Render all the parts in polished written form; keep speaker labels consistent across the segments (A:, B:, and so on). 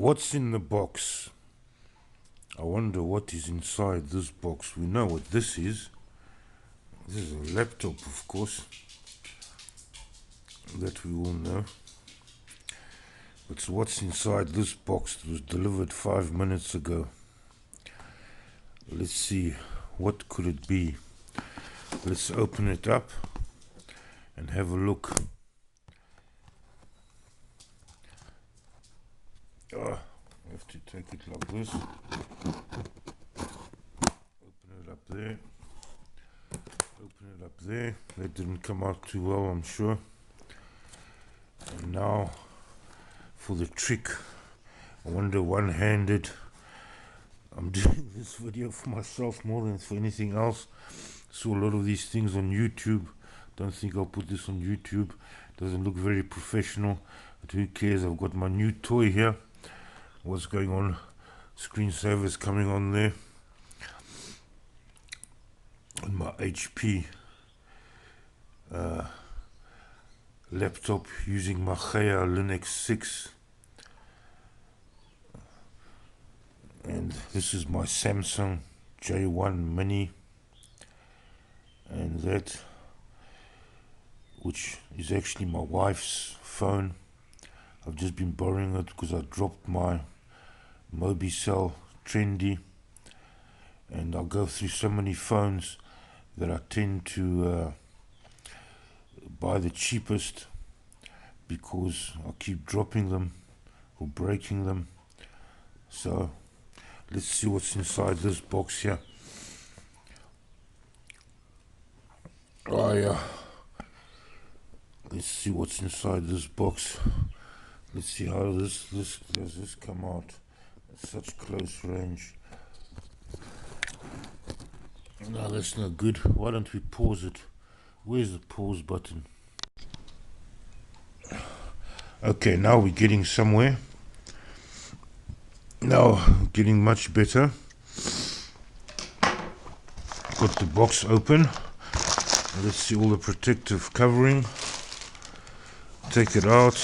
A: What's in the box? I wonder what is inside this box. We know what this is. This is a laptop, of course, that we all know. But what's inside this box that was delivered 5 minutes ago? Let's see, what could it be? Let's open it up and have a look. I have to take it like this. Open it up there. Open it up there. That didn't come out too well, I'm sure. And now for the trick. I wonder, one-handed. I'm doing this video for myself more than for anything else. Saw a lot of these things on YouTube. Don't think I'll put this on YouTube. Doesn't look very professional, but who cares? I've got my new toy here. What's going on? Screensaver's coming on there. On my HP laptop using my Linux 6. And this is my Samsung J1 Mini. And that, which is actually my wife's phone. I've just been borrowing it because I dropped my Mobicell Trendy, and I go through so many phones that I tend to buy the cheapest because I keep dropping them or breaking them. So let's see what's inside this box here. Oh yeah, let's see what's inside this box. Let's see how does this come out at such close range. No, that's not good. Why don't we pause it? Where's the pause button? Okay, now we're getting somewhere. Now, getting much better. Got the box open. Let's see all the protective covering. Take it out.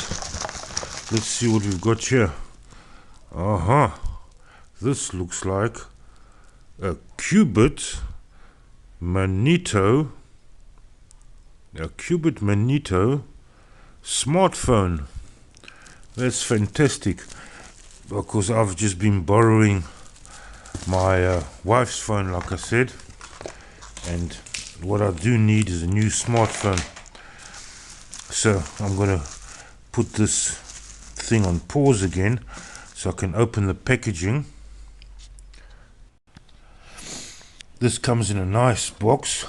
A: Let's see what we've got here. This looks like a Cubot Manito. A Cubot Manito smartphone. That's fantastic, because I've just been borrowing my wife's phone, like I said, and what I do need is a new smartphone. So I'm gonna put this thing on pause again so I can open the packaging. This comes in a nice box.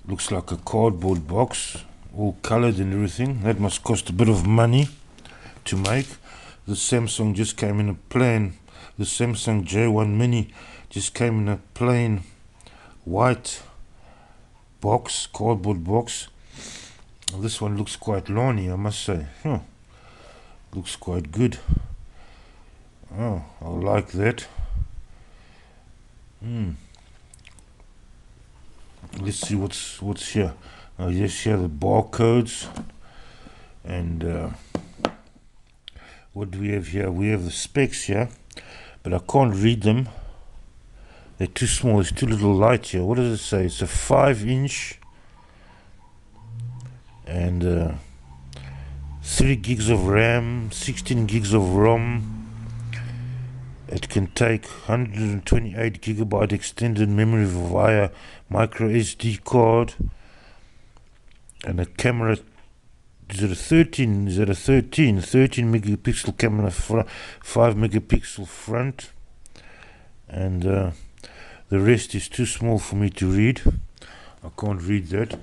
A: Looks like a cardboard box, all colored and everything. That must cost a bit of money to make. The Samsung just came in a plain, the Samsung J1 Mini just came in a plain white box, cardboard box. This one looks quite lawny, I must say. Looks quite good. Oh, I like that. Let's see what's here. Yes, here the barcodes, and what do we have here? We have the specs here, but I can't read them. They're too small. It's too little light here. What does it say? It's a 5-inch and 3 gigs of RAM, 16 gigs of ROM. It can take 128 gigabyte extended memory via micro SD card, and a camera. Is it a 13? Is it a 13 megapixel camera, 5 megapixel front, and the rest is too small for me to read. I can't read that.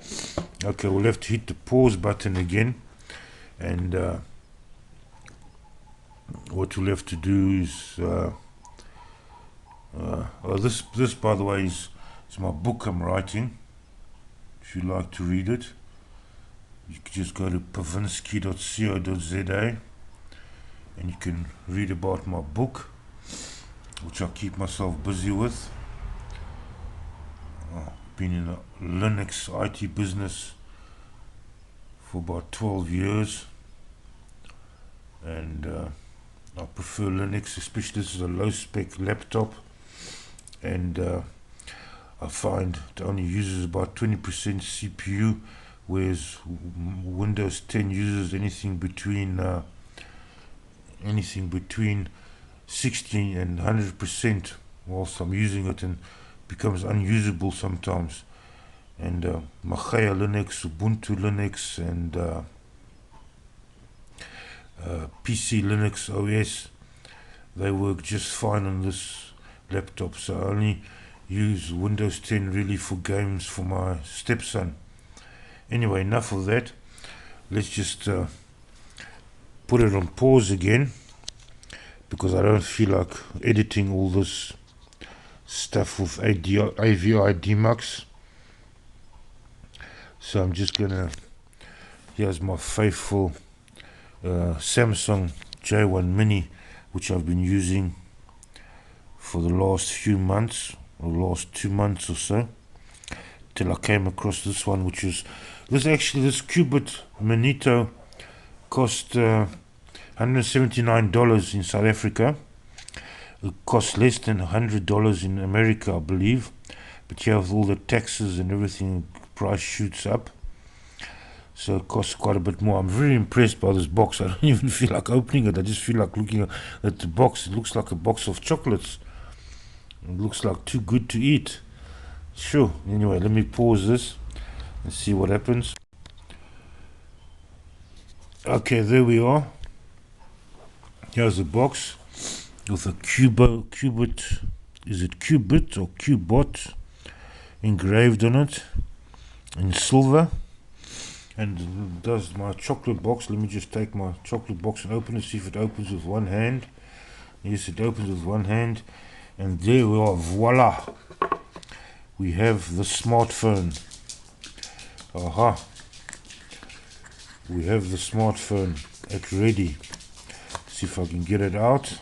A: Okay, we'll have to hit the pause button again, and what we'll have to do is this by the way is my book I'm writing. If you'd like to read it, you can just go to Pawinski.co.za and you can read about my book, which I keep myself busy with. Been in the Linux IT business for about 12 years, and I prefer Linux, especially this is a low spec laptop, and I find it only uses about 20% CPU, whereas Windows 10 uses anything between 60 and 100% whilst I'm using it, and becomes unusable sometimes. And Machia Linux, Ubuntu Linux, and PC Linux OS, they work just fine on this laptop. So I only use Windows 10 really for games for my stepson. Anyway, enough of that. Let's just put it on pause again, because I don't feel like editing all this stuff with AVI Dmux. So I'm just gonna, here's my faithful Samsung J1 Mini, which I've been using for the last few months, or last 2 months or so, till I came across this one, which is this Cubot Manito cost $179 in South Africa. It costs less than $100 in America, I believe, but yeah, with all the taxes and everything, price shoots up, so it costs quite a bit more. I'm very impressed by this box. I don't even feel like opening it. I just feel like looking at the box. It looks like a box of chocolates. It looks like too good to eat. Sure. Anyway, let me pause this and see what happens. Okay, there we are. Here's the box with a Cubot, is it Cubot or Cubot engraved on it in silver. And does my chocolate box. Let me just take my chocolate box and open it, see if it opens with one hand. Yes, it opens with one hand. And there we are, voila, we have the smartphone. Aha, we have the smartphone at ready. See if I can get it out.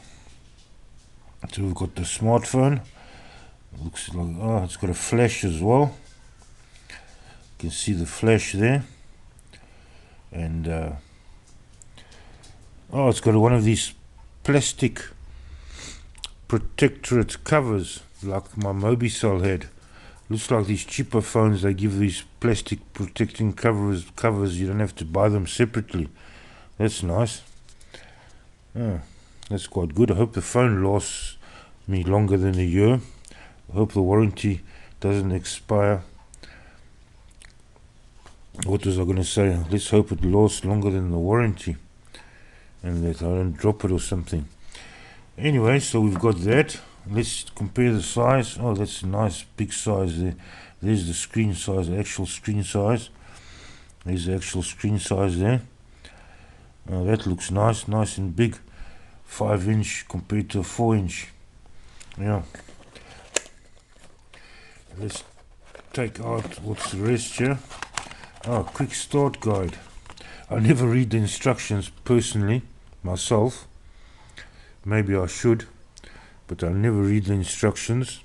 A: So we've got the smartphone. It looks like, oh, it's got a flash as well. You can see the flash there. And oh, it's got one of these plastic protectorate covers like my Mobicel had. Looks like these cheaper phones, they give these plastic protecting covers. You don't have to buy them separately. That's nice. Oh, that's quite good. I hope the phone lasts me longer than a year. I hope the warranty doesn't expire. What was I going to say? Let's hope it lasts longer than the warranty, and that I don't drop it or something. Anyway, so we've got that. Let's compare the size. Oh, that's a nice big size there. There's the screen size, the actual screen size. There's the actual screen size there. Oh, that looks nice, nice and big. 5-inch compared to a 4-inch. Yeah. Let's take out what's the rest here. Oh, quick start guide. I never read the instructions personally, myself. Maybe I should, but I never read the instructions.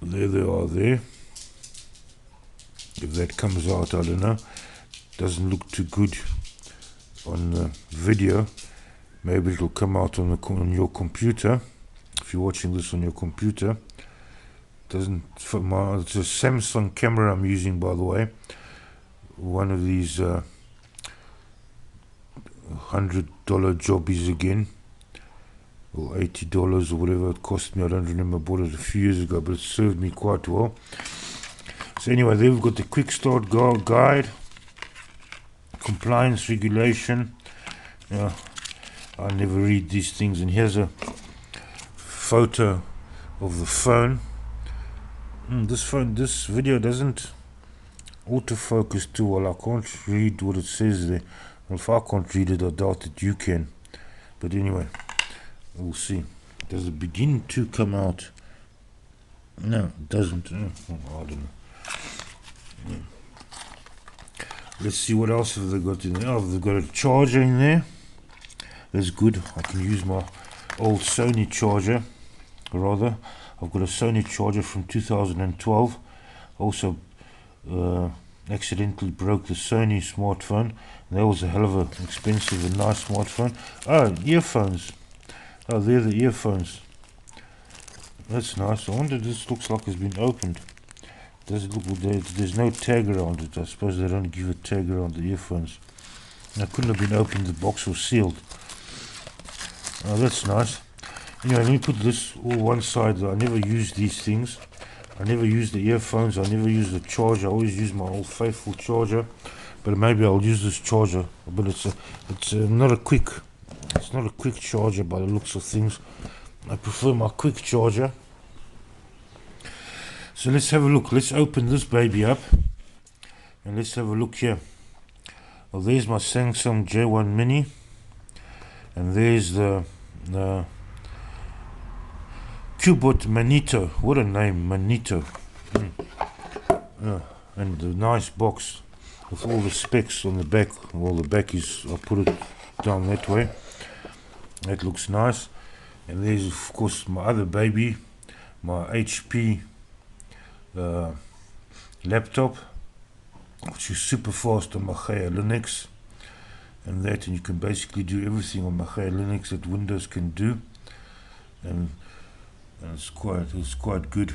A: There they are there. If that comes out, I don't know. Doesn't look too good on the video. Maybe it'll come out on your computer. If you're watching this on your computer. It's a Samsung camera I'm using, by the way. One of these $100 jobbies again, or $80 or whatever it cost me. I don't remember. I bought it a few years ago, but it served me quite well. So anyway, there we've got the quick start guide, compliance regulation. Yeah, I never read these things. And here's a photo of the phone. This video doesn't autofocus too well. I can't read what it says there. Well, if I can't read it, I doubt that you can. But anyway, we'll see. Does it begin to come out? No, it doesn't. I don't know. Yeah. Let's see what else have they got in there. Oh, they've got a charger in there. That's good. I can use my old Sony charger. Rather, I've got a Sony charger from 2012. Also accidentally broke the Sony smartphone. That was a hell of a expensive and nice smartphone. Oh, earphones. Oh, they're the earphones. That's nice. I wonder, this looks like it's been opened. Does it look, there's no tag around it. I suppose they don't give a tag around the earphones. It couldn't have been opened, the box was sealed. Oh, that's nice. Anyway, let me put this all one side. I never use these things. I never use the earphones. I never use the charger. I always use my old faithful charger. But maybe I'll use this charger. But it's not a quick. It's not a quick charger by the looks of things. I prefer my quick charger. So let's have a look. Let's open this baby up, and let's have a look here. Well, there's my Samsung J1 Mini, and there's the Cubot Manito. What a name, Manito. And the nice box with all the specs on the back. Well, the back is, I'll put it down that way. That looks nice. And there's, of course, my other baby, my HP laptop, which is super fast on Machia Linux. And you can basically do everything on Machia Linux that Windows can do. And it's quite good.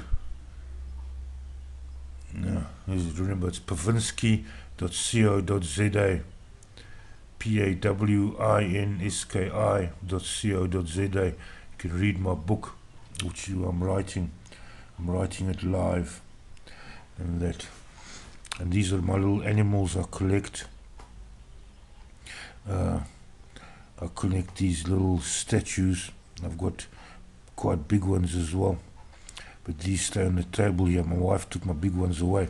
A: Yeah, remember, it's Pawinski.co.za, Pawinski.co.za. You can read my book, which I'm writing. I'm writing it live, and these are my little animals I collect. I collect these little statues. I've got quite big ones as well, but these stay on the table here. My wife took my big ones away.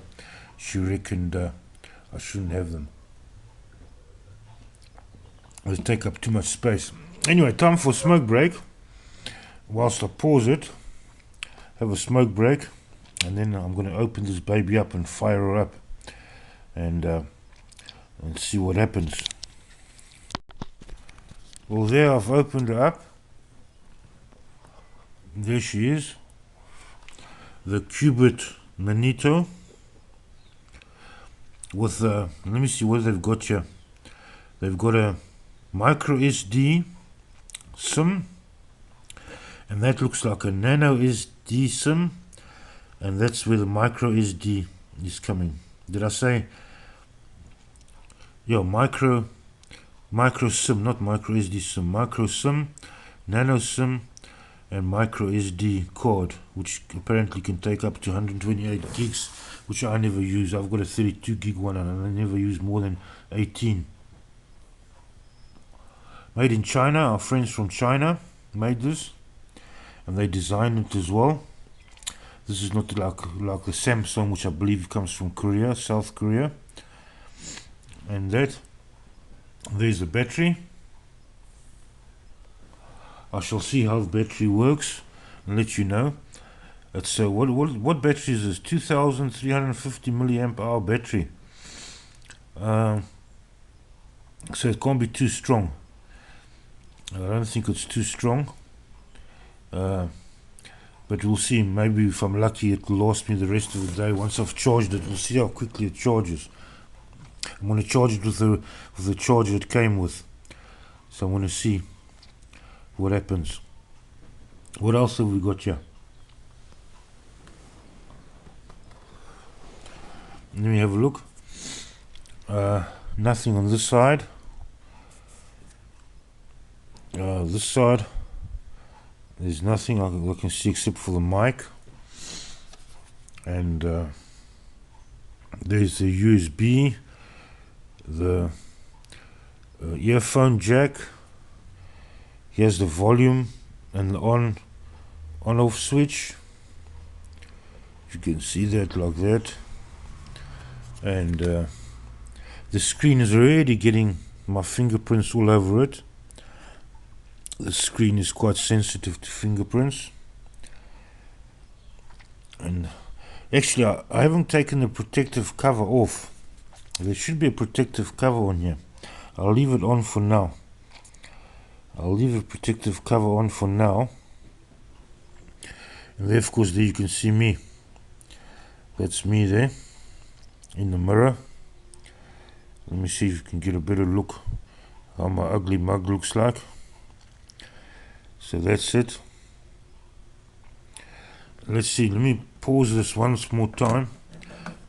A: She reckoned I shouldn't have them. They take up too much space. Anyway, time for a smoke break. Whilst I pause it, have a smoke break, and then I'm going to open this baby up and fire her up, and see what happens. Well, there, I've opened her up. There she is, the Cubot Manito, with let me see what they've got here. They've got a micro SD SIM, and that looks like a nano SD SIM, and that's where the micro SD is coming. Did I say? Yeah, micro SIM, not micro SD SIM. Micro SIM, nano SIM, and micro SD card, which apparently can take up to 128 gigs, which I never use. I've got a 32 gig one, and I never use more than 18. Made in China. Our friends from China made this, and they designed it as well. This is not like the Samsung, which I believe comes from Korea, South Korea. And there's the battery. I shall see how the battery works and let you know. It's what battery is this? 2,350 milliamp hour battery. So it can't be too strong. I don't think it's too strong. But we'll see. Maybe if I'm lucky, it will last me the rest of the day. Once I've charged it, we'll see how quickly it charges. I'm going to charge it with the charger it came with. So I'm going to see what happens. What else have we got here? Let me have a look. Nothing on this side. This side, there's nothing I can see except for the mic. And there's the USB, the earphone jack. Here's the volume and the on-off switch. You can see that like that. And the screen is already getting my fingerprints all over it. The screen is quite sensitive to fingerprints. And actually, I haven't taken the protective cover off. There should be a protective cover on here. I'll leave it on for now. I'll leave a protective cover on for now. And there, of course, there you can see me. That's me there in the mirror. Let me see if you can get a better look how my ugly mug looks like. So that's it. Let's see, let me pause this one more time.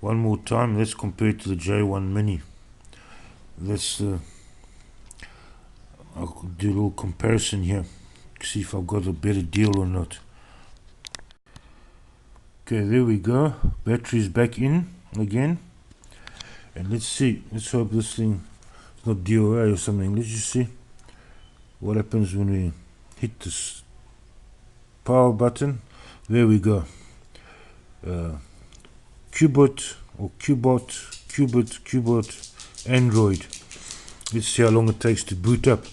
A: Let's compare it to the J1 Mini. Let's I'll do a little comparison here, see if I've got a better deal or not. Okay, there we go. Battery's back in again. And let's see, let's hope this thing is not DOA or something. Let's just see what happens when we hit this power button. There we go. Cubot Android. Let's see how long it takes to boot up.